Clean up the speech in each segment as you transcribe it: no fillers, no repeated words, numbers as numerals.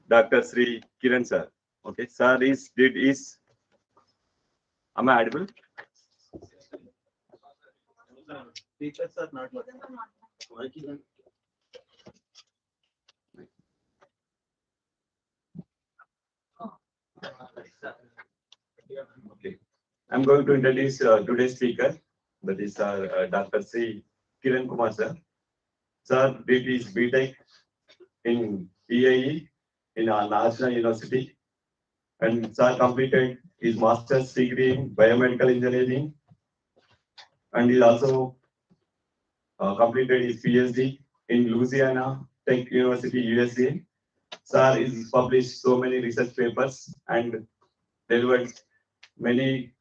Dr. Sri Kiran sir. Okay, sir is am I audible? Teachers are not working. Okay. I'm going to introduce today's speaker. That is Dr. Sri Kiran Kumar sir. Sir did his BTech in IEEE in our National University, and sir completed his master's degree in biomedical engineering, and he also completed his PhD in Louisiana Tech University, USA. Sir is published so many research papers and delivered many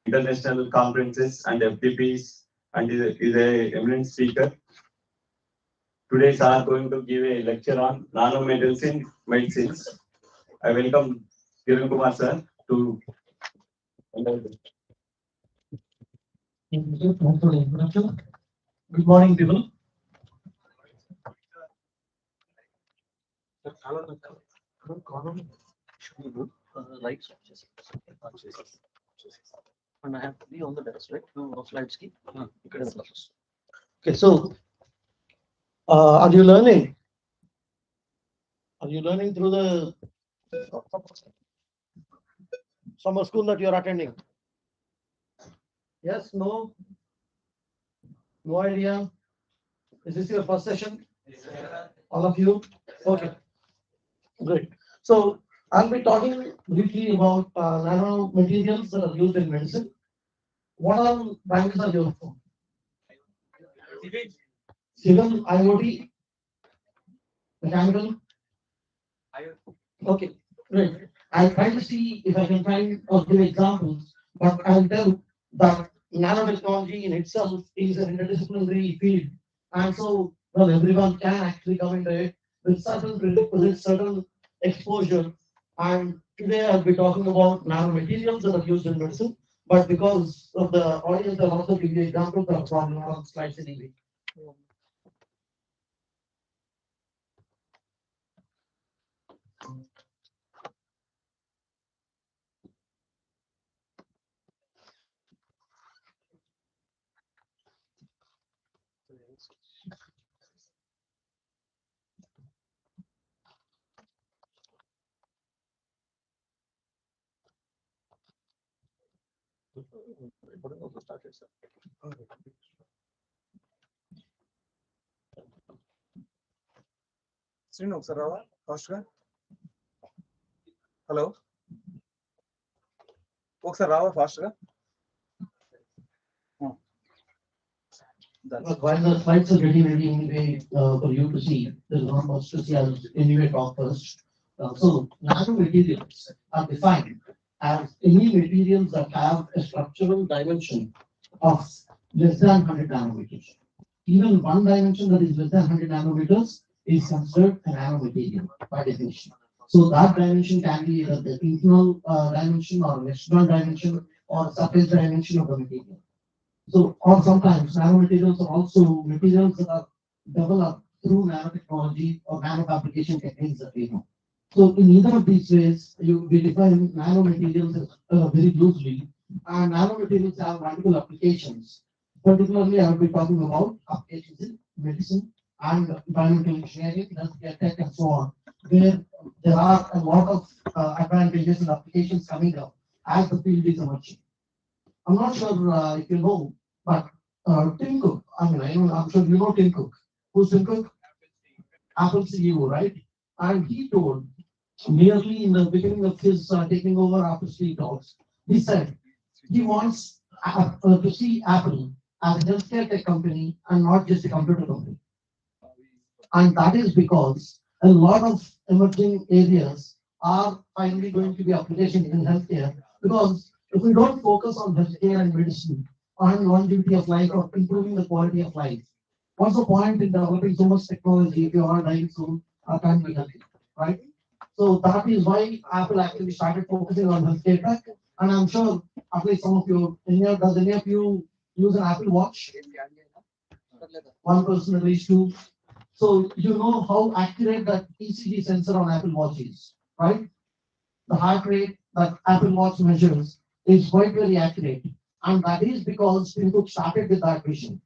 international conferences and FTPs, and is a eminent speaker. Today, sir are going to give a lecture on nanomedicine medicines. I welcome Kiran Kumar sir to. Thank you for the introduction. Good morning, people. Right. And I have to be on the desk, right? No slides key. Okay, so are you learning? Are you learning through the summer school that you are attending? Yes, no? No idea? Is this your first session? All of you? Okay, great. So I'll be talking briefly about nanomaterials that are used in medicine. What all branches are used for? Civil, IoT, mechanical. Okay, great. I'll try to see if I can find or give examples, but I'll tell that nanotechnology in itself is an interdisciplinary field, and so well everyone can actually come into it with certain exposure. And today I'll be talking about nanomaterials that are used in medicine, but because of the audience, I'll also give you examples that are probably not on slides anyway. Srinu, ఒకసారి రావా fast గా hello ఒకసారి రావా fast గా While the slides are getting ready anyway for you to see, there's not much to see. I'll anyway talk first. So nanomaterials are defined as any materials that have a structural dimension of less than 100 nanometers. Even one dimension that is less than 100 nanometers is considered a nanomaterial by definition. So that dimension can be either the internal dimension or an external dimension or surface dimension of the material. So, or sometimes nanomaterials are also materials that are developed through nanotechnology or nanofabrication techniques that we know. So, in either of these ways, we define nanomaterials very loosely, and nanomaterials have multiple applications. Particularly, I will be talking about applications in medicine and biomedical engineering, healthcare tech, and so on, where there are a lot of advantages and applications coming up as the field is emerging. I'm not sure if you know, but Tim Cook, I'm sure you know Tim Cook. Who's Tim Cook? Apple CEO, right? And he told, nearly in the beginning of his taking over after Steve Jobs, he said he wants to see Apple as a healthcare tech company and not just a computer company. And that is because a lot of emerging areas are finally going to be applications in healthcare, because if we don't focus on healthcare and medicine, on longevity of life or improving the quality of life, what's the point in developing so much technology if you are dying soon or can't be healthy, right? So that is why Apple actually started focusing on healthcare tech. And I'm sure at least some of you, does any of you use an Apple Watch? One person at least two. So you know how accurate that ECG sensor on Apple Watch is, right? The heart rate that Apple Watch measures is quite very accurate. And that is because Tim started with that vision.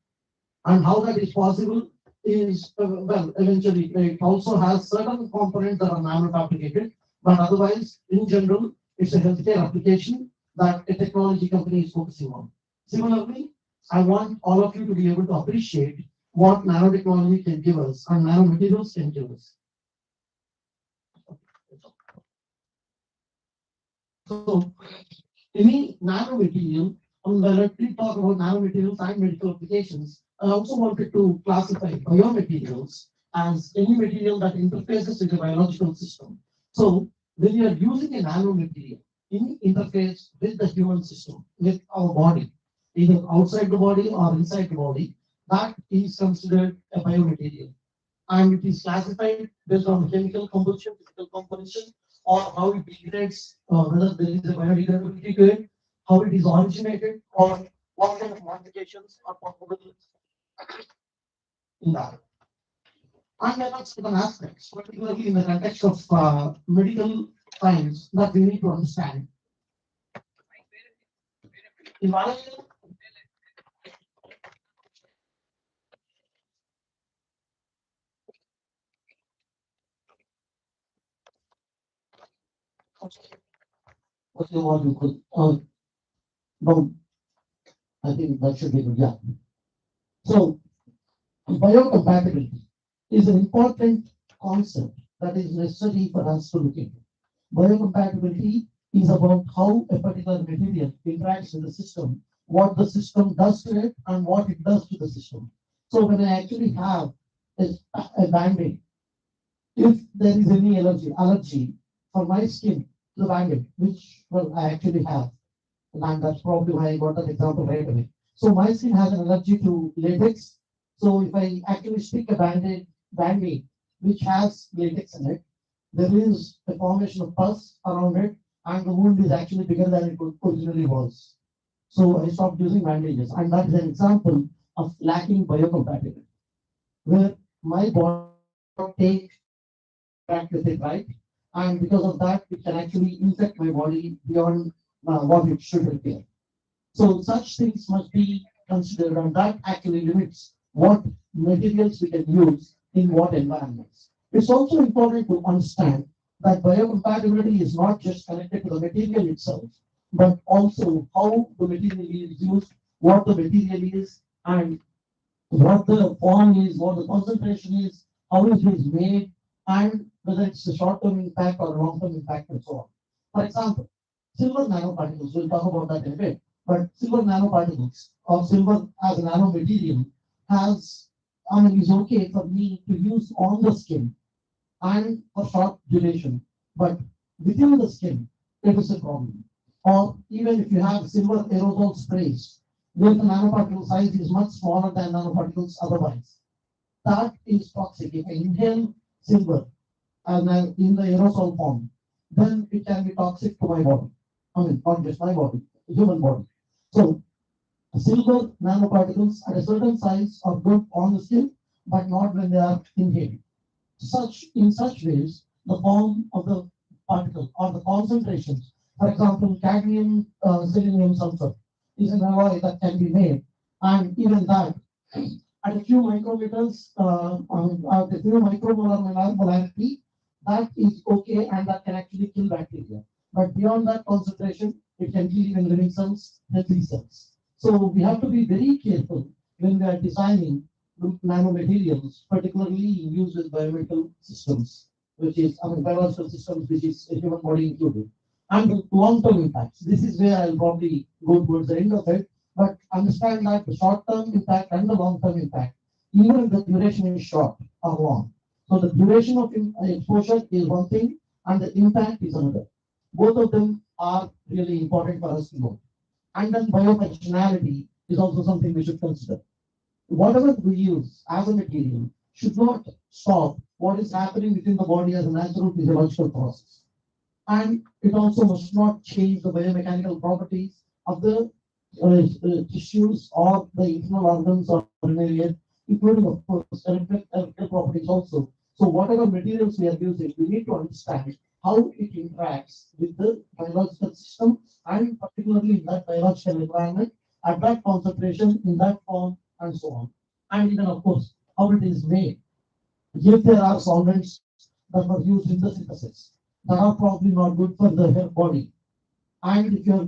And how that is possible is, well, eventually it also has certain components that are nano-fabricated, but otherwise, in general, it's a healthcare application that a technology company is focusing on. Similarly, I want all of you to be able to appreciate what nanotechnology can give us and nanomaterials can give us. So, any nanomaterial, when we talk about nanomaterials and medical applications, I also wanted to classify biomaterials as any material that interfaces with the biological system. So, when you are using a nanomaterial in interface with the human system, with our body, either outside the body or inside the body, that is considered a biomaterial. And it is classified based on chemical combustion, physical composition, or how it degrades, whether there is a biodegradability to it, how it is originated, or what kind of modifications are possible in that. And there are certain aspects, particularly in the context of medical science, that we need to understand. In biology, okay, what you could, no, I think that should be good, yeah. So, biocompatibility is an important concept that is necessary for us to look into. Biocompatibility is about how a particular material interacts with the system, what the system does to it, and what it does to the system. So when I actually have a band-aid, if there is any allergy for my skin to the band-aid, which well I actually have, and that's probably why I got that example right away. So my skin has an allergy to latex. So if I actually stick a band-aid which has latex in it, there is a formation of pus around it, and the wound is actually bigger than it originally was. So I stopped using bandages, and that is an example of lacking biocompatibility, where my body cannot take back with it right, and because of that, it can actually infect my body beyond what it should repair. So such things must be considered, and that actually limits what materials we can use in what environments. It's also important to understand that biocompatibility is not just connected to the material itself, but also how the material is used, what the material is, and what the form is, what the concentration is, how it is made, and whether it's a short-term impact or long-term impact, and so on. For example, silver nanoparticles, we'll talk about that in a bit, but silver nanoparticles or silver as a nanomaterial has, I mean, is okay for me to use on the skin and for short duration, but within the skin, it is a problem. Or even if you have silver aerosol sprays, where the nanoparticle size is much smaller than nanoparticles otherwise, that is toxic. If I inhale silver and in the aerosol form, then it can be toxic to my body. I mean, not just my body, human body. So, silver nanoparticles at a certain size are good on the skin, but not when they are inhaled. In such ways, the form of the particle or the concentrations, for example, cadmium selenium sulfur is an alloy that can be made, and even that at a few micrometers, at a few micromolar molarity, that is okay, and that can actually kill bacteria. But beyond that concentration, it can kill even living cells, healthy cells. So we have to be very careful when we are designing nanomaterials, particularly used with biomedical systems, which is, I mean, biological systems, which is a human body included. And the long-term impacts. This is where I'll probably go towards the end of it, but understand that the short-term impact and the long-term impact, even if the duration is short or long. So the duration of exposure is one thing, and the impact is another. Both of them are really important for us to know. And then biofunctionality is also something we should consider. Whatever we use as a material should not stop what is happening within the body as a natural physiological process. And it also must not change the biomechanical properties of the tissues or the internal organs or mammalian in including of course electrical properties also. So whatever materials we are using, we need to understand how it interacts with the biological system and particularly in that biological environment at that concentration in that form and so on. And even of course how it is made. If there are solvents that were used in the synthesis that are probably not good for the body, and if you're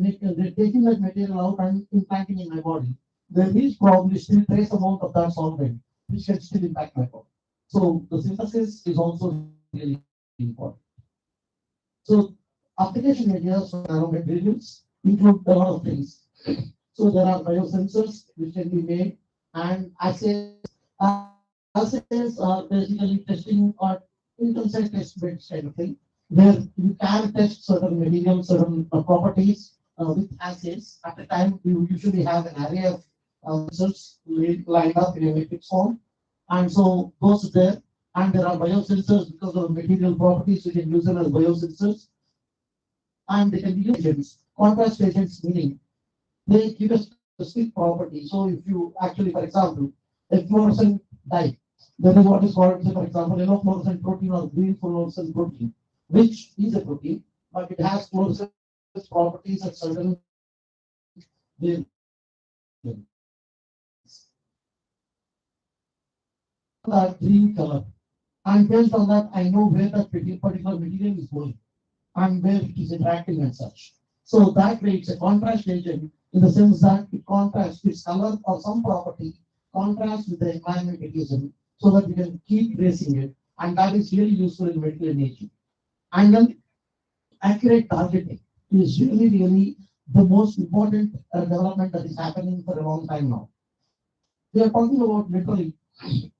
taking that material out and implanting in my body, there is probably still trace amount of that solvent which can still impact my body. So the synthesis is also really important. So application areas for nanomaterials include a lot of things. So there are biosensors which can be made and assays. Assays are basically testing or inside test beds kind of thing, where you can test certain materials, certain properties with assays. At the time, you usually have an array of sensors lined up in a matrix form. And so those there, and there are biosensors because of material properties, we can use them as biosensors. And they can be used agents, contrast agents, meaning they give a specific property. So if you actually, for example, a fluorescent dye, there is what is called, say, for example, yellow fluorescent protein or green fluorescent protein, which is a protein, but it has fluorescent properties at certain wavelengths. That green color. And based on that, I know where that particular material is going and where it is interacting and such. So that way it's a contrast agent in the sense that it contrasts its color or some property, contrasts with the environment it is in, so that we can keep tracing it. And that is really useful in medical imaging. And then accurate targeting is really the most important development that is happening for a long time now. We are talking about literally,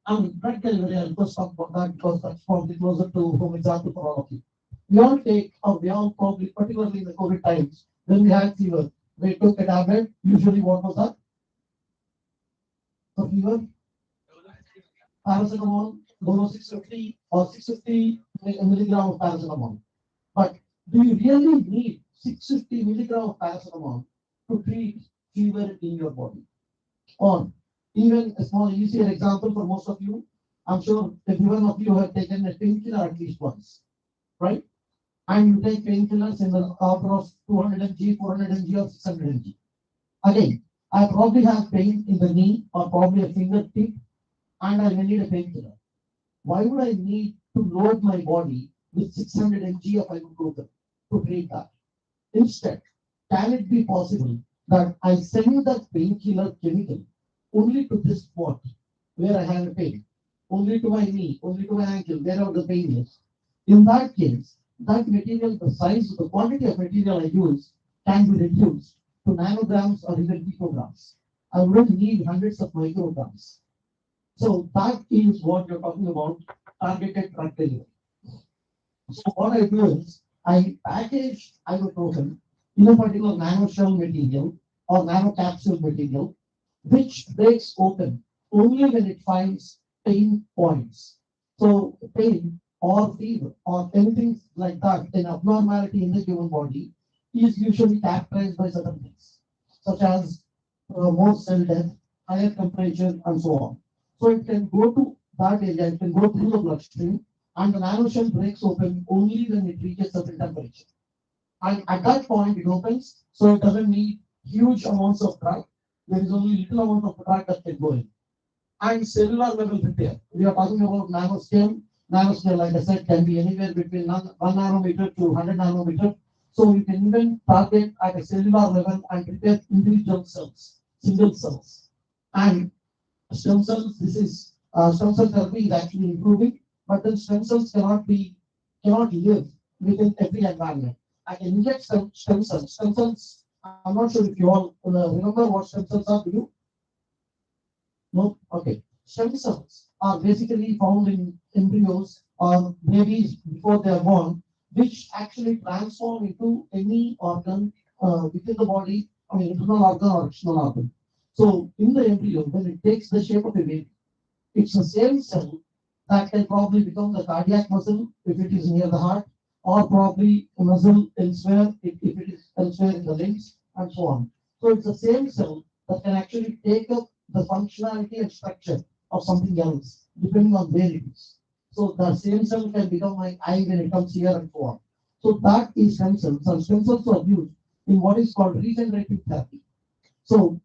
I mean, practically, I'll first talk about that because that's probably closer to home example for all of you. We all take, or we all probably, particularly in the COVID times, when we had fever, we took a tablet. Usually, what was that? For fever? Paracetamol, Dono 650 or 650 milligram of paracetamol. But do you really need 650 milligram of paracetamol to treat fever in your body? Or even a small, easier example for most of you, I'm sure every one of you have taken a painkiller at least once, right? And you take painkillers in the order of 200 mg, 400 mg, or 600 mg. Again, I probably have pain in the knee or probably a fingertip, and I may need a painkiller. Why would I need to load my body with 600 mg of ibuprofen to treat that? Instead, can it be possible that I send that painkiller chemical only to this spot where I have a pain, only to my knee, only to my ankle, wherever the pain is? In that case, that material, the size, the quantity of material I use can be reduced to nanograms or even picograms. I wouldn't need hundreds of micrograms. So that is what you're talking about, targeted drug delivery. So what I do is I package ibuprofen in a particular nanoshell material or nanocapsule material, which breaks open only when it finds pain points. So pain or fever or anything like that, an abnormality in the human body is usually characterized by certain things, such as more cell death, higher temperature, and so on. So it can go to that area, it can go through the bloodstream, and the nanoshell breaks open only when it reaches certain temperature. And at that point, it opens, so it doesn't need huge amounts of drug. There is only little amount of drug that can go in. And cellular level repair. We are talking about nanoscale. Nanoscale, like I said, can be anywhere between 1 nanometer to 100 nanometer. So you can even target at a cellular level and repair individual cells, single cells. And stem cells, this is stem cell therapy is actually improving, but then stem cells cannot live within every environment. I can inject stem cells. Stem cells, I'm not sure if you all remember what stem cells are. Do you? No? Okay. Stem cells are basically found in embryos or babies before they are born, which actually transform into any organ within the body, I mean, internal organ or external organ. So in the embryo, when it takes the shape of a baby, it's the same cell that can probably become the cardiac muscle if it is near the heart, or probably a muscle elsewhere if it is elsewhere in the limbs, and so on. So it's the same cell that can actually take up the functionality and structure of something else, depending on where it is. So the same cell can become my eye when it comes here and so on. So that is stem cells, and stem cells are used in what is called regenerative therapy. So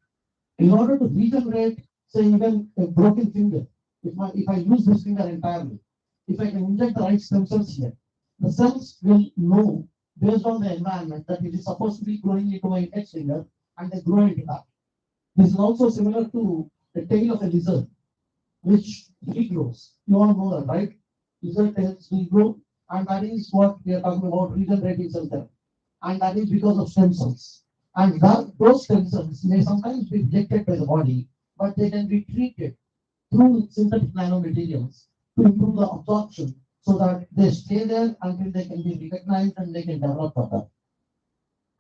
in order to regenerate, say even a broken finger, if I use this finger entirely, if I can inject the right stem cells here, the cells will know based on the environment that it is supposed to be growing into my index finger, and they grow into that. This is also similar to the tail of a lizard, which regrows. You all know that, right? Lizard tails regrow, and that is what we are talking about regenerative cell therapy. And that is because of stem cells. And those stem cells may sometimes be rejected by the body, but they can be treated through synthetic nanomaterials to improve the absorption so that they stay there until they can be recognized and they can develop further.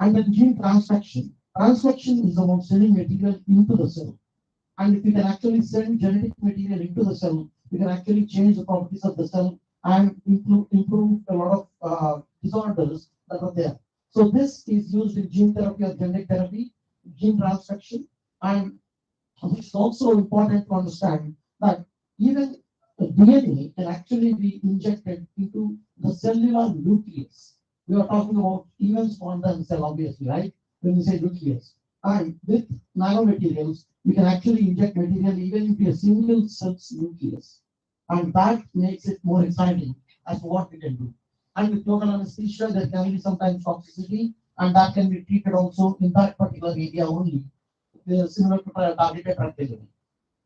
And then gene transfection. Transfection is about sending material into the cell. And if you can actually send genetic material into the cell, you can actually change the properties of the cell and improve a lot of disorders that are there. So this is used in gene therapy or genetic therapy, gene transfection, and it's also important to understand that even the DNA can actually be injected into the cellular nucleus. We are talking about even smaller cell, obviously, right? When we say nucleus. And with nanomaterials, you can actually inject material even into a single cell's nucleus. And that makes it more exciting as to what we can do. And with local anesthesia, there can be sometimes toxicity, and that can be treated also in that particular area only. They are similar to targeted drug delivery.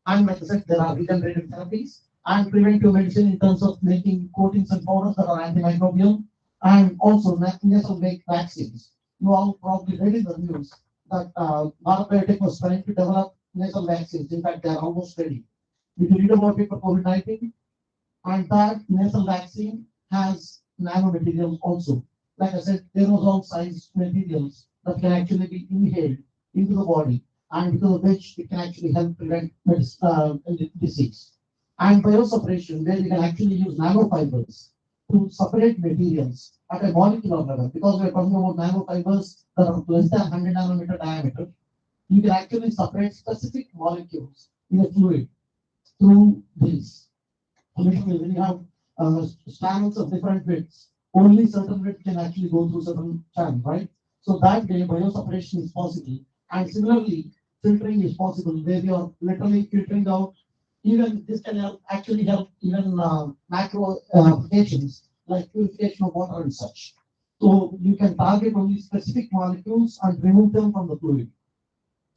And like I said, there are regenerative therapies and preventive medicine in terms of making coatings and powders that are antimicrobial, and also nasal vaccines. You all probably read in the news that Bharat Biotech was trying to develop nasal vaccines. In fact, they are almost ready. Did you read about it for COVID-19? And that nasal vaccine has nanomaterials also. Like I said, aerosol sized materials that can actually be inhaled into the body, and because of which it can actually help prevent disease. And bioseparation, where you can actually use nanofibers to separate materials at a molecular level, because we're talking about nanofibers that are less than 100 nanometer diameter. You can actually separate specific molecules in a fluid through this. Literally, when you have channels of different widths, only certain width can actually go through certain channel, right? So that way, bioseparation is possible. And similarly, filtering is possible, where you are literally filtering out. Even this can actually help even macro applications like purification of water and such. So you can target only specific molecules and remove them from the fluid.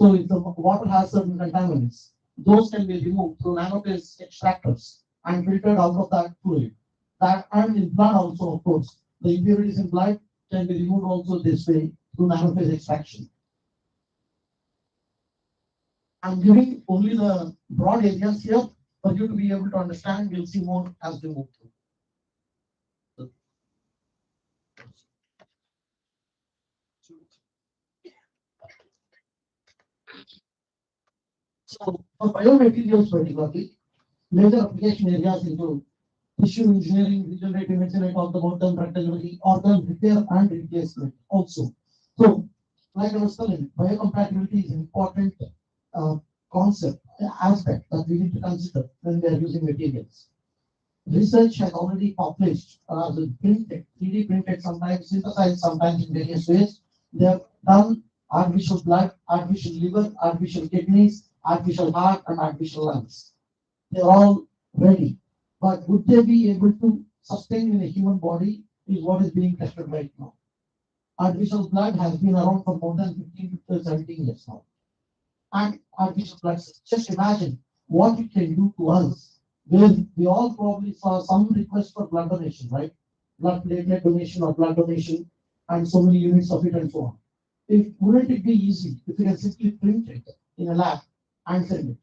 So if the water has certain contaminants, those can be removed through nanophase extractors and filtered out of that fluid. That, and in blood also, of course, the impurities in blood can be removed also this way through nanophase extraction. I'm giving only the broad areas here for you to be able to understand. We'll see more as we move through. So for biomaterials particularly, major application areas include tissue engineering, regenerative medicine, I talked about them, drug delivery, organ repair and replacement also. So, like I was telling, biocompatibility is an important concept, aspect that we need to consider when we are using materials. Research has already published, printed, 3D printed, sometimes synthesized, sometimes in various ways. They have done artificial blood, artificial liver, artificial kidneys, artificial heart, and artificial lungs. They're all ready. But would they be able to sustain in a human body is what is being tested right now. Artificial blood has been around for more than 15 to 17 years now. And artificial blood, just imagine what it can do to us. We all probably saw some request for blood donation, right? Blood platelet donation or blood donation, and so many units of it and so on. Wouldn't it be easy if we can simply print it in a lab and send it?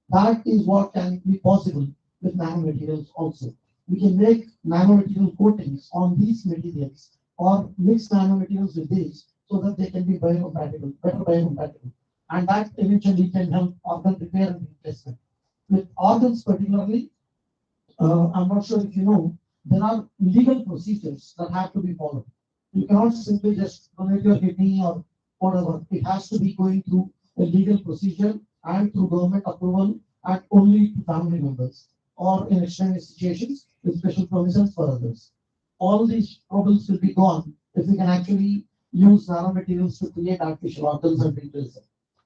That is what can be possible with nanomaterials also. We can make nanomaterial coatings on these materials or mix nanomaterials with these so that they can be biocompatible, better biocompatible. And that eventually can help organ repair and replacement. With organs particularly, I'm not sure if you know, there are legal procedures that have to be followed. You cannot simply just donate your kidney or whatever. It has to be going through a legal procedure and through government approval and only to family members, or in extreme situations with special permissions for others. All these problems will be gone if we can actually use nanomaterials to create artificial organs and replace them.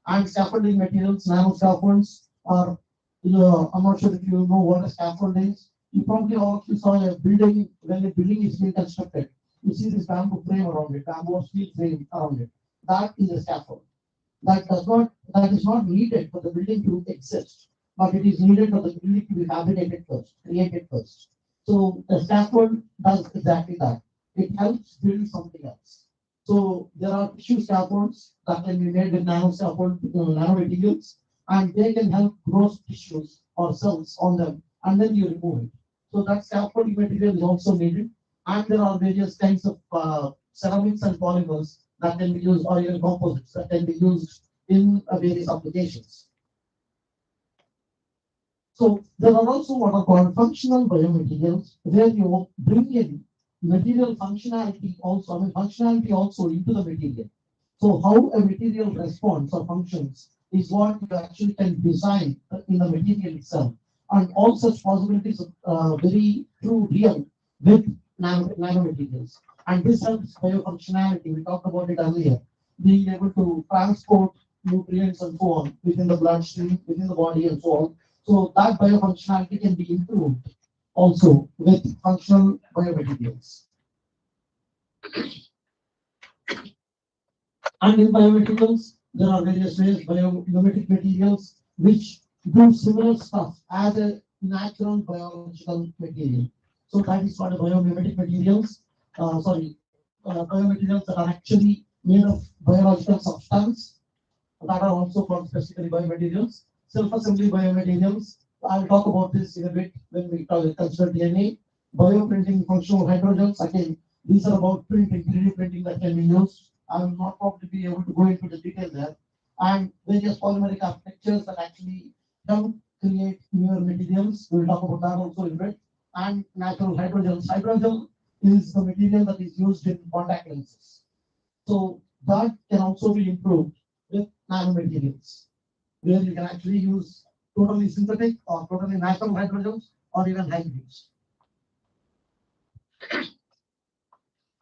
And scaffolding materials, nano scaffolds are, I'm not sure if you know what a scaffold is. You probably also saw a building, when a building is being constructed, you see this bamboo frame around it, bamboo or steel frame around it. That is a scaffold. That is not needed for the building to exist, but it is needed for the building to be fabricated first, created first. So the scaffold does exactly that. It helps build something else. So there are tissue scaffolds that can be made with nano scaffold, nanomaterials, and they can help grow tissues or cells on them, and then you remove it. So that scaffolding material is also needed, and there are various kinds of ceramics and polymers that can be used, or even composites that can be used in various applications. So there are also what are called functional biomaterials, where you bring in material functionality also, functionality also into the material. So how a material responds or functions is what you actually can design in the material itself. And all such possibilities are very true, real with nanomaterials. And this helps biofunctionality. We talked about it earlier, being able to transport nutrients and so on within the bloodstream, within the body, and so on. So that biofunctionality can be improved also with functional biomaterials. And in biomaterials, there are various ways biomimetic materials which do similar stuff as a natural biological material. So that is called biomimetic materials. Biomaterials that are actually made of biological substance that are also called specifically biomaterials. Self-assembly biomaterials. I'll talk about this in a bit when we consider DNA. Bioprinting functional hydrogels. Again, these are about printing, 3D printing that can be used. I will not probably be able to go into the detail there. And various polymeric architectures that actually help create newer materials. We'll talk about that also in a bit. And natural hydrogels. Hydrogel is the material that is used in contact lenses. So that can also be improved with nanomaterials, where you can actually use totally synthetic or totally natural hydrogels or even hybrids.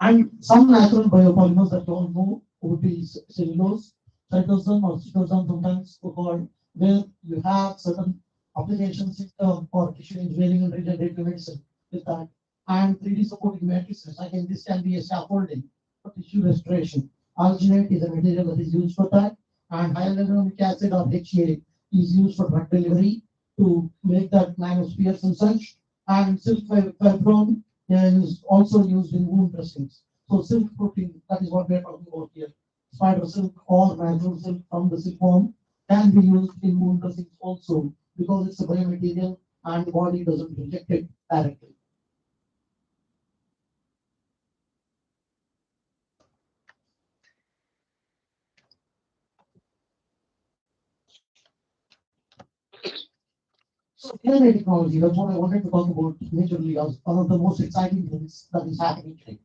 And some natural biopolymers that you all know would be cellulose, cytosine or cytosine sometimes called, where you have certain applications for tissue engineering and regenerative medicine with that. And 3D supporting matrices, again, this can be a scaffolding for tissue restoration. Alginate is a material that is used for that, and hyaluronic acid or HA is used for drug delivery to make that nanospheres and such. And silk fibron is also used in wound dressings. So silk protein, that is what we are talking about here. Spider silk or natural silk from the silkworm can be used in wound dressings also, because it's a biomaterial and the body doesn't reject it directly. So DNA technology, that's what I wanted to talk about majorly as one of the most exciting things that is happening today.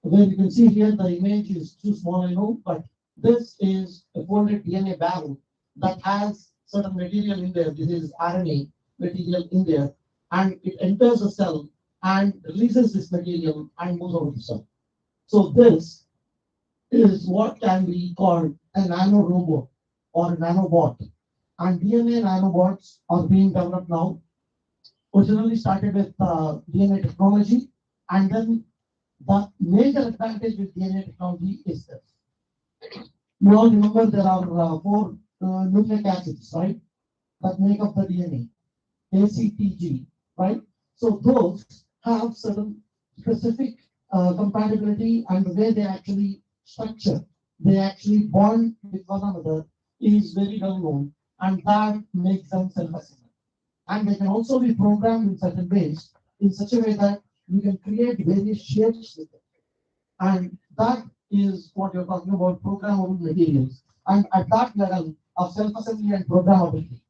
Where you can see here, the image is too small, I know, but this is a folded DNA barrel that has certain material in there. This is RNA material in there, and it enters the cell and releases this material and moves out of the cell. So this is what can be called a nanorobot or a nanobot. And DNA nanobots are being developed now. Originally started with DNA technology, and then the major advantage with DNA technology is this. You all remember there are four nucleic acids, right, that make up the DNA, ACTG, right? So those have certain specific compatibility, and the way they actually structure, they actually bond with one another is very well known, and that makes them self-assembly. And they can also be programmed in certain ways, in such a way that you can create various shapes with it. And that is what you're talking about, programmable materials. And at that level of self-assembly and programmability,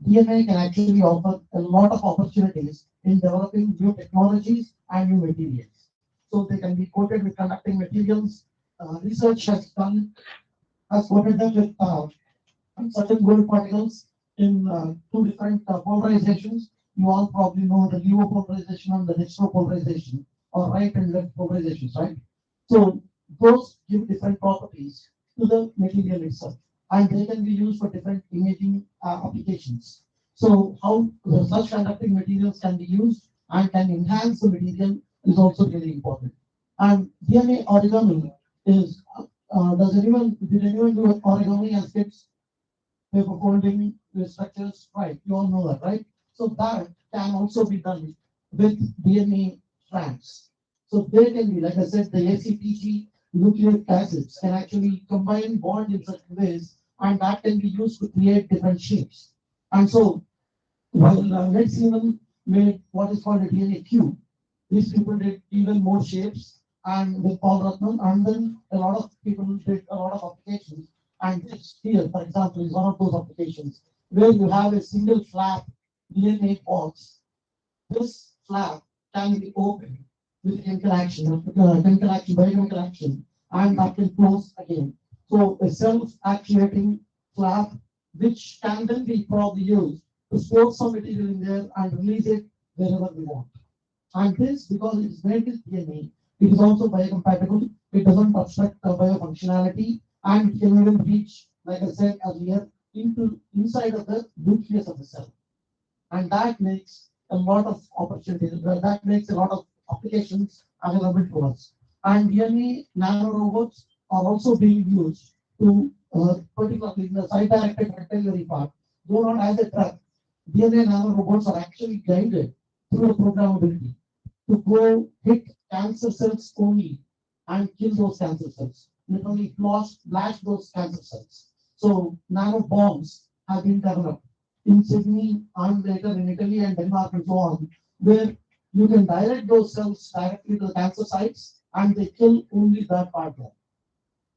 DNA can actually offer a lot of opportunities in developing new technologies and new materials. So they can be coated with conducting materials. Research has coated them with certain gold particles in two different polarizations. You all probably know the LEO polarization and the dextro polarization, or right and left polarizations, right? So those give different properties to the material itself, and they can be used for different imaging applications. So how the such conducting materials can be used and can enhance the material is also really important. And DNA origami is, did anyone do origami as kids? Paper folding structures, right? You all know that, right? So that can also be done with DNA strands. So they can be, like I said, the ACTG nucleic acids can actually combine bond in certain ways, and that can be used to create different shapes. And so, while let's even made what is called a DNA cube, these people did even more shapes and with Paul Ratnam, and then a lot of people did a lot of applications. And this here, for example, is one of those applications where you have a single flap DNA box. This flap can be opened with chemical action, biochemical action, and that can close again. So a self-actuating flap, which can then be probably used to store some material in there and release it wherever we want. And this, because it is made with DNA, it is also biocompatible. It doesn't obstruct the biofunctionality, and it can even reach, like I said earlier, into inside of the nucleus of the cell. And that makes a lot of opportunities. That makes a lot of applications available to us. And DNA nanorobots are also being used to, particularly in the site-directed artillery part, though not as a truck. DNA nanorobots are actually guided through programmability to go hit cancer cells only and kill those cancer cells. Literally blast those cancer cells. So nano bombs have been developed in Sydney and later in Italy and Denmark and so on, where you can direct those cells directly to the cancer sites and they kill only that part there.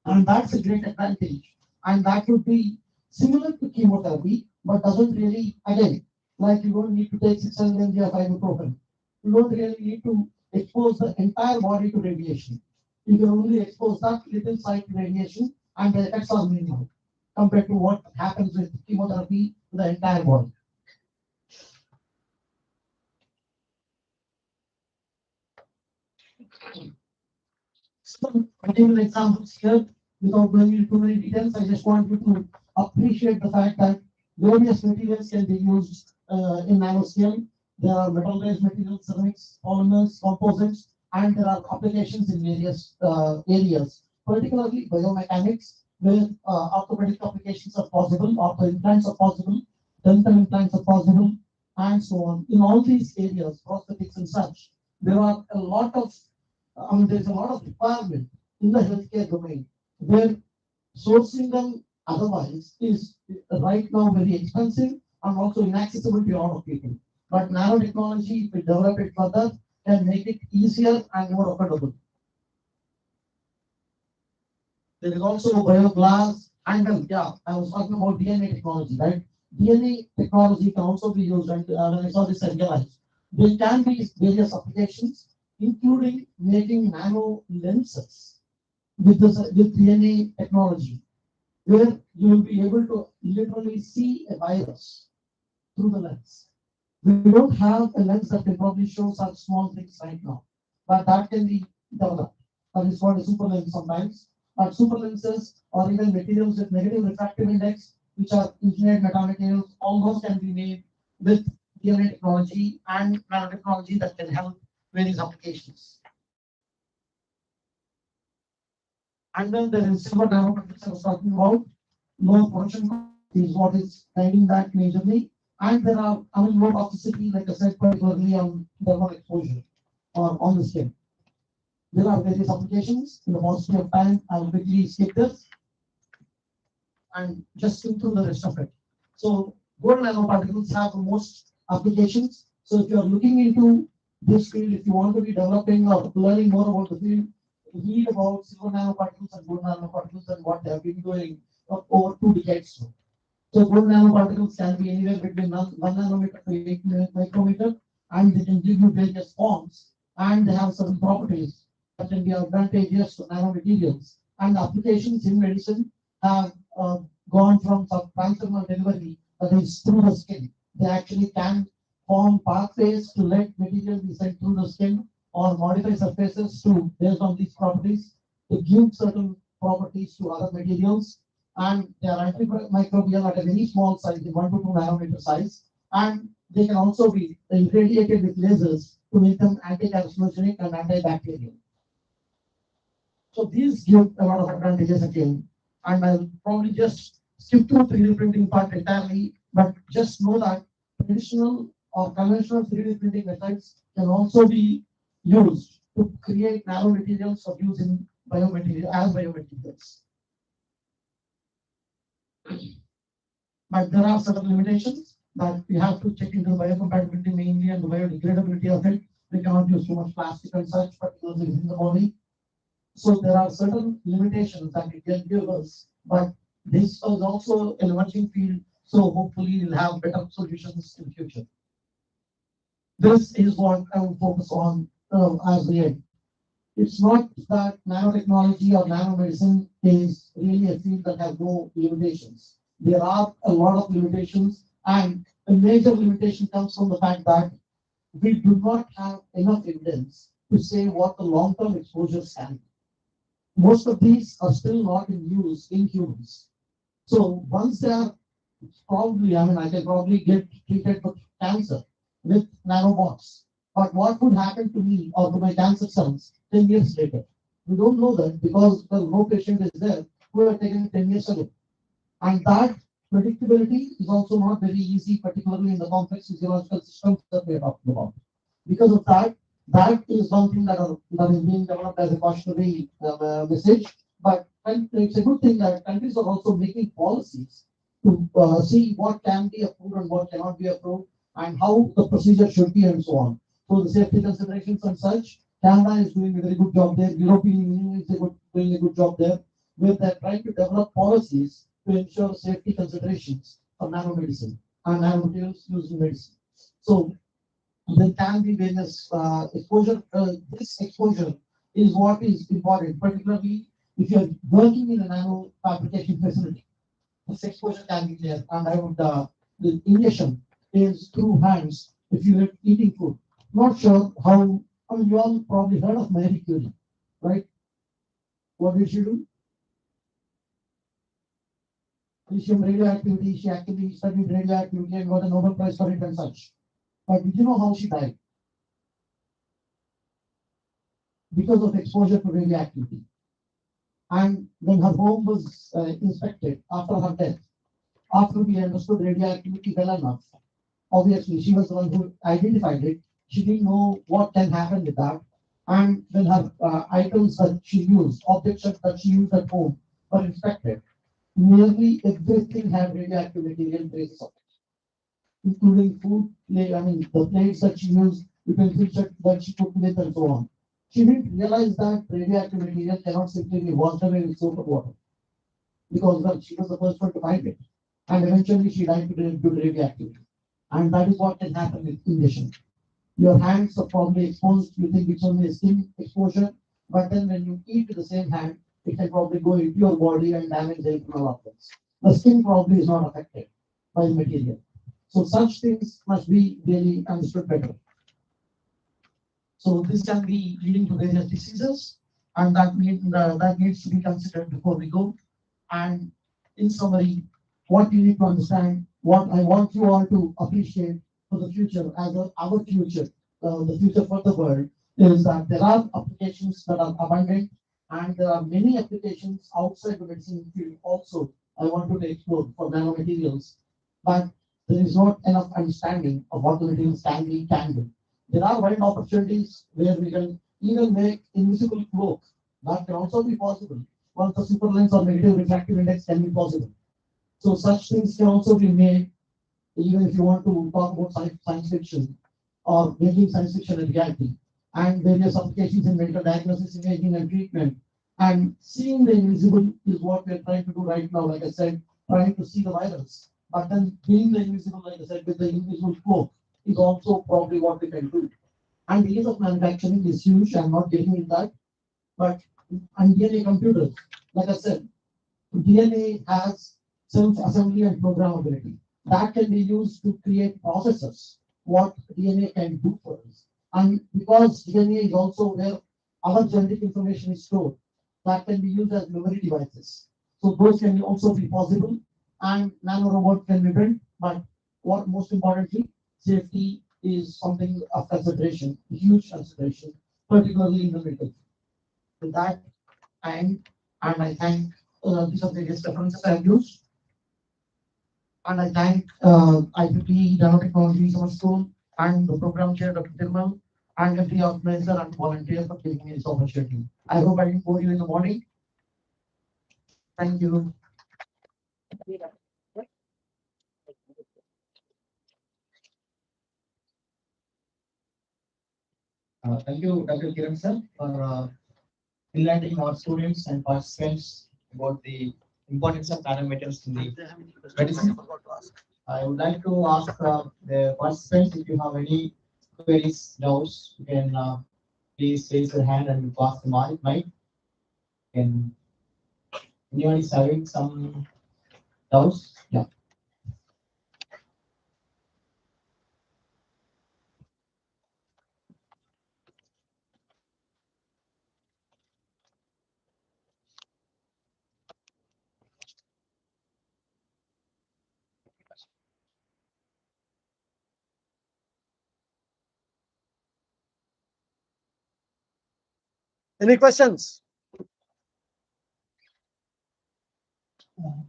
And that's a great advantage. And that would be similar to chemotherapy, but doesn't really, again, like you don't need to take 600 mg of ibuprofen. You don't really need to expose the entire body to radiation. You can only expose that little site to radiation, and the effects are minimal compared to what happens with chemotherapy to the entire body. Some particular examples here, without going into too many details, I just want you to appreciate the fact that various materials can be used in nanoscale. There are metal-based materials, ceramics, polymers, composites, and there are applications in various areas, particularly biomechanics, where orthopedic applications are possible, ortho implants are possible, dental implants are possible, and so on. In all these areas, prosthetics and such, there are a lot of, there's a lot of requirement in the healthcare domain where sourcing them otherwise is right now very expensive and also inaccessible to a lot of people. But nanotechnology, if we develop it further, can make it easier and more affordable. There is also bioglass, and yeah, I was talking about DNA technology, right? DNA technology can also be used, and when I saw this, I realized there can be various applications, including making nano lenses with DNA technology, where you will be able to literally see a virus through the lens. We don't have a lens that can probably show such small things right now, but that can be developed. That is called a super lens sometimes. But super lenses or even materials with negative refractive index, which are engineered metamaterials, all those can be made with DNA technology and nanotechnology that can help various applications. And then there is silver nanoparticles I was talking about. Low production cost is what is driving that majorly. And there are, low toxicity, like I said, particularly on thermal exposure or on the skin. There are various applications. In the paucity of time, I will quickly skip this and just go through the rest of it. So gold nanoparticles have the most applications. So if you are looking into this field, if you want to be developing or learning more about the field, read about silver nanoparticles and gold nanoparticles and what they have been doing over 2 decades now. So gold nanoparticles can be anywhere between 1 nanometer to 8 micrometer, and they can give you various forms, and they have certain properties that can be advantageous to nanomaterials. And applications in medicine have gone from transdermal delivery that is through the skin. They actually can form pathways to let material be sent through the skin or modify surfaces to based on these properties to give certain properties to other materials. And they are antimicrobial at a very small size, 1 to 2 nanometer size, and they can also be irradiated with lasers to make them anti-carcinogenic and antibacterial. So these give a lot of advantages again, and I'll probably just skip through 3D printing part entirely, but just know that traditional or conventional 3D printing methods can also be used to create nanomaterials for use in biomaterials. But there are certain limitations that we have to check into the biocompatibility mainly and the biodegradability of it. We cannot use too much plastic and such, particularly in the body. So there are certain limitations that it can give us, but this is also an emerging field. So hopefully we'll have better solutions in the future. This is what I will focus on as the end. It's not that nanotechnology or nanomedicine is really a field that has no limitations. There are a lot of limitations, and a major limitation comes from the fact that we do not have enough evidence to say what the long-term exposures can be. Most of these are still not in use in humans. So once they are probably, I can probably get treated for cancer with nanobots. But what would happen to me or to my cancer cells 10 years later? We don't know that because no patient is there who are taken 10 years ago. And that predictability is also not very easy, particularly in the complex physiological systems that we are talking about. Because of that, that is one thing that is being developed as a cautionary message. But it's a good thing that countries are also making policies to see what can be approved and what cannot be approved, and how the procedure should be and so on. So the safety considerations and such, Canada is doing a very good job there. European Union is doing a good job there, where they're trying to develop policies to ensure safety considerations for nanomedicine and nanomaterials used in medicine. So there can be various exposure. This exposure is what is important, particularly if you're working in a nano fabrication facility. This exposure can be there, and I would the ingestion is through hands if you're eating food. Not sure how. You all probably heard of Marie Curie, right? What did she do? Lithium radioactivity. She actually studied radioactivity and got a Nobel Prize for it and such. But did you know how she died? Because of exposure to radioactivity. And when her home was inspected after her death, after we understood radioactivity well enough, obviously she was the one who identified it. She didn't know what can happen with that. And when her items that she used, objects that she used at home were inspected, nearly everything had radioactive material traces of it, including food, the plates that she used, utensils that she cooked with, and so on. She didn't realize that radioactive material cannot simply be washed away with soap and water, because she was the first one to find it. And eventually she died due to radioactivity. And that is what can happen with ingestion. Your hands are probably exposed, you think it's only a skin exposure, but then when you eat with the same hand, it can probably go into your body and damage the internal organs. The skin probably is not affected by the material. So such things must be really understood better. So this can be leading to various diseases, and that needs to be considered before we go. And in summary, what you need to understand, what I want you all to appreciate for the future as our future, the future for the world, is that there are applications that are abundant, and there are many applications outside the medicine field also I want to explore for nanomaterials, but there is not enough understanding of what the materials can do. There are wide opportunities where we can even make invisible cloak. That can also be possible. Once the superlens or negative refractive index can be possible. So such things can also be made, even if you want to talk about science fiction or making science fiction a reality, and various applications in medical diagnosis, imaging, and treatment. And seeing the invisible is what we're trying to do right now. Like I said, trying to see the virus, but then being the invisible, like I said, with the invisible cloak is also probably what we can do. And the ease of manufacturing is huge. I'm not getting into that, but and DNA computers, like I said, DNA has self-assembly and programmability. that can be used to create processes, what DNA can do for us. And because DNA is also where our genetic information is stored, that can be used as memory devices. So those can also be possible, and nanorobot can be built. But what most importantly, safety is something of consideration, huge consideration, particularly in the medical field. With that, and I thank these are the various references I have used, and I thank IEEE Nanotechnology Summer School and the program chair, Dr. Tirmal, and every organizer and volunteer for giving me this opportunity. I hope I didn't bore you in the morning. Thank you. Thank you, Dr. Kiran sir, for enlightening our students and participants about the importance of nanometals in the medicine. I would like to ask the participants if you have any queries, doubts, you can please raise your hand and pass the mic. Can anyone is having some doubts? Yeah. Any questions?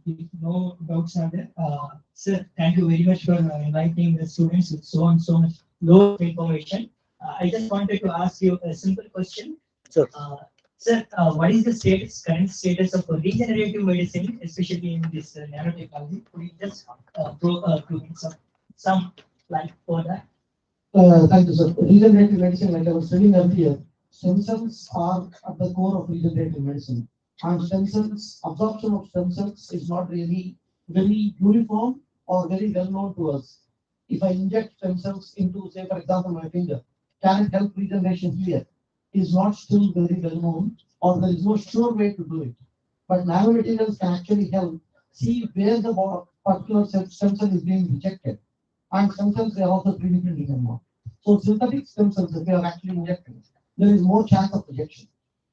If no doubts are there, sir, thank you very much for enlightening the students with so much low information. I just wanted to ask you a simple question. Sure. Sir, what is the current status of regenerative medicine, especially in this nanotechnology? Could you just give some light for that? Thank you, sir. Regenerative medicine, like I was telling earlier, stem cells are at the core of regenerative medicine. And stem cells, absorption of stem cells is not really very uniform or very well known to us. If I inject stem cells into, say, for example, my finger, can it help regeneration here? Is not still very well known, or there is no sure way to do it. But nanomaterials can actually help see where the particular stem cell is being rejected. And stem cells, they are also 3D printing and more. So synthetic stem cells, if they are actually injected, there is more chance of rejection.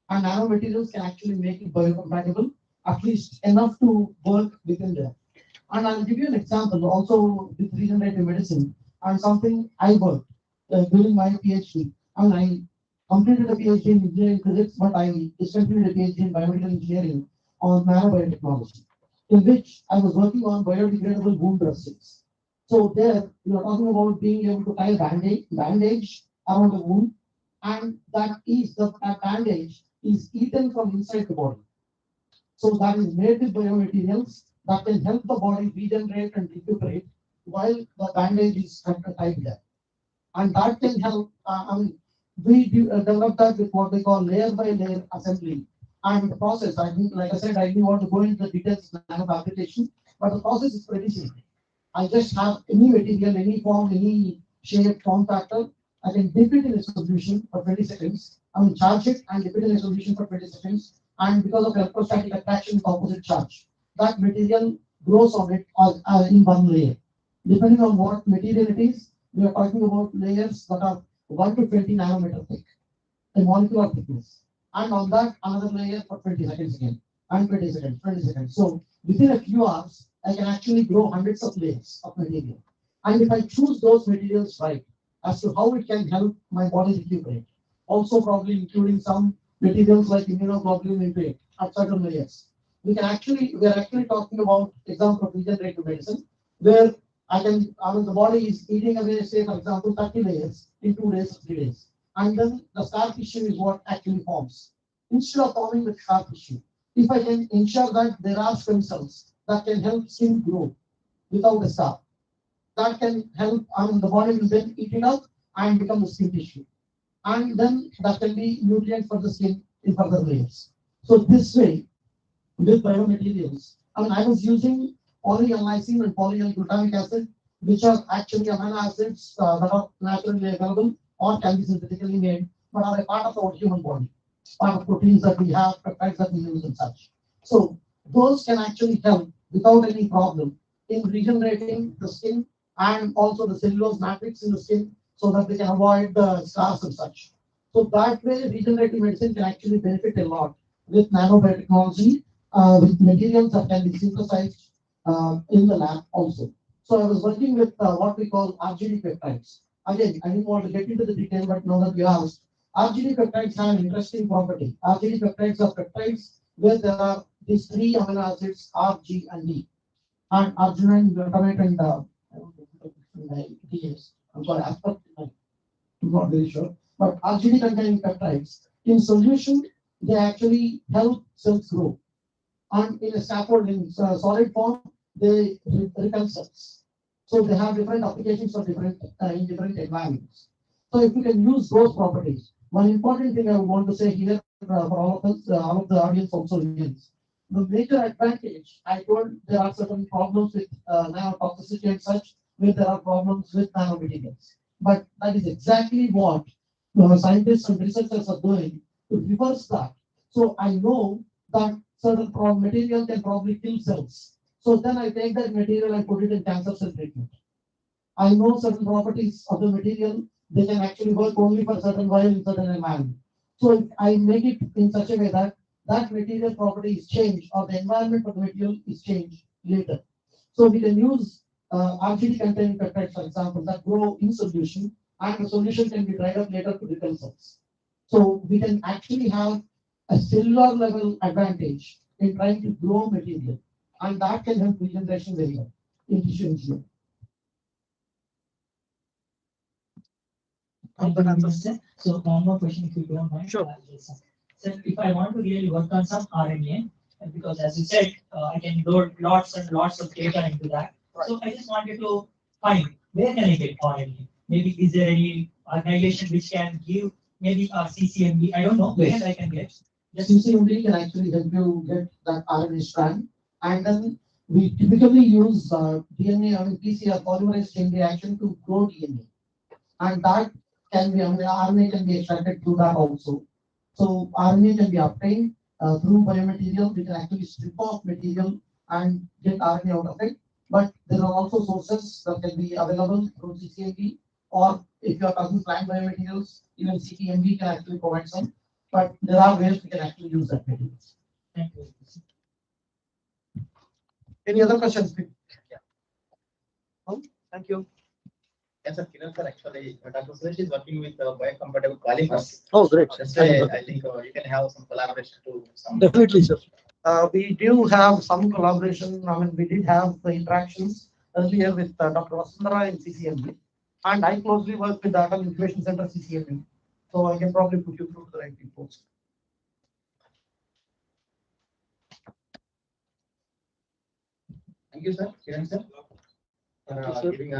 And nanomaterials can actually make it biocompatible, at least enough to work within there. And I'll give you an example also with regenerative medicine and something I worked during my PhD. And I completed a PhD in engineering physics, but I discontinued a PhD in biomedical engineering on nanobiotechnology, in which I was working on biodegradable wound dressings. So there, we are talking about being able to tie a bandage around the wound, and that bandage is eaten from inside the body. So that is made with biomaterials that can help the body regenerate and recuperate while the bandage is tied there. And that can help. Developed that with what they call layer by layer assembly. And the process, I think, like I said, I didn't want to go into the details of nanofabrication, but the process is pretty simple. I just have any material, any form, any shape, form factor. I can dip it in a solution for 20 seconds. Charge it and dip it in a solution for 20 seconds. And because of electrostatic attraction with opposite charge, that material grows on it in one layer. Depending on what material it is, we are talking about layers that are 1 to 20 nanometer thick, the molecular thickness. And on that, another layer for 20 seconds again, and 20 seconds, 20 seconds. So within a few hours, I can actually grow hundreds of layers of material. And if I choose those materials right, as to how it can help my body recuperate, also probably including some materials like immunoglobulin into it at certain layers. We are actually talking about example of regenerative medicine, where the body is eating away, say, for example, 30 layers in 2 days, 3 days. And then the scar tissue is what actually forms. Instead of forming the scar tissue, if I can ensure that there are stem cells that can help skin grow without a scar, that can help, the body will then eat it up and become the skin tissue. And then that can be nutrient for the skin in further layers. So this way, with biomaterials, I was using polylysine and polyglutamic acid, which are actually amino acids that are naturally available or can be synthetically made, but are a part of our human body, part of proteins that we have, peptides that we use and such. So those can actually help without any problem in regenerating the skin and also the cellulose matrix in the skin so that they can avoid the scars and such. So that way, regenerative medicine can actually benefit a lot with nanotechnology, with materials that can be synthesized in the lab also. So I was working with what we call RGD peptides. Again, I didn't want to get into the detail, but now that you asked, RGD peptides have an interesting property. RGD peptides are peptides where there are these three amino acids, R, G, and D. And arginine, glutamate, and I don't know my DS. I'm sorry, I'm not very sure. But RGD containing peptides in solution, they actually help cells grow. And in a scaffold in solid form, they repel cells. So they have different applications for different in different environments. So if we can use those properties, one important thing I would want to say here for all of us, all of the audience also is the major advantage. I told there are certain problems with nanotoxicity and such, where there are problems with nanomaterials. But that is exactly what scientists and researchers are doing to reverse that. So I know that certain material can probably kill cells. So then I take that material and put it in cancer cell treatment. I know certain properties of the material, they can actually work only for certain while in certain environment. So if I make it in such a way that that material property is changed or the environment of the material is changed later. So we can use RGD containing peptides, for example, that grow in solution and the solution can be dried up later to repel cells. So we can actually have a cellular level advantage in trying to grow material, and that can help regeneration very well in tissue engineering. Thank you, Mr. So one more question, if you don't mind. Sure. So if I want to really work on some RNA, because as you said, I can load lots and lots of data into that. So I just wanted to find where can I get RNA? Maybe is there any organization which can give maybe a CCMB? I don't know where I can get. Just CCMB can actually help you get that RNA strand, and then we typically use DNA, I mean PCR, polymerase chain reaction to grow DNA, and that can be, I mean, RNA can be extracted through that also. So RNA can be obtained through biomaterial. We can actually strip off material and get RNA out of it. But there are also sources that can be available through CCMB, or if you are talking plant biomaterials, even CPMB can actually provide some. But there are ways we can actually use that materials. thank you. Any other questions? Thank you. Yes, sir. Kiran sir, actually, Dr. Suresh is working with biocompatible polymers. Oh, great. That's why I think you can have some collaboration to some. Definitely, sir. We do have some collaboration. I mean, we did have the interactions earlier with Dr. Vasundhara in CCMB, and I closely work with the Atal Incubation Center CCMB. So I can probably put you through the right people. Thank you, sir. Kiran sir, for giving us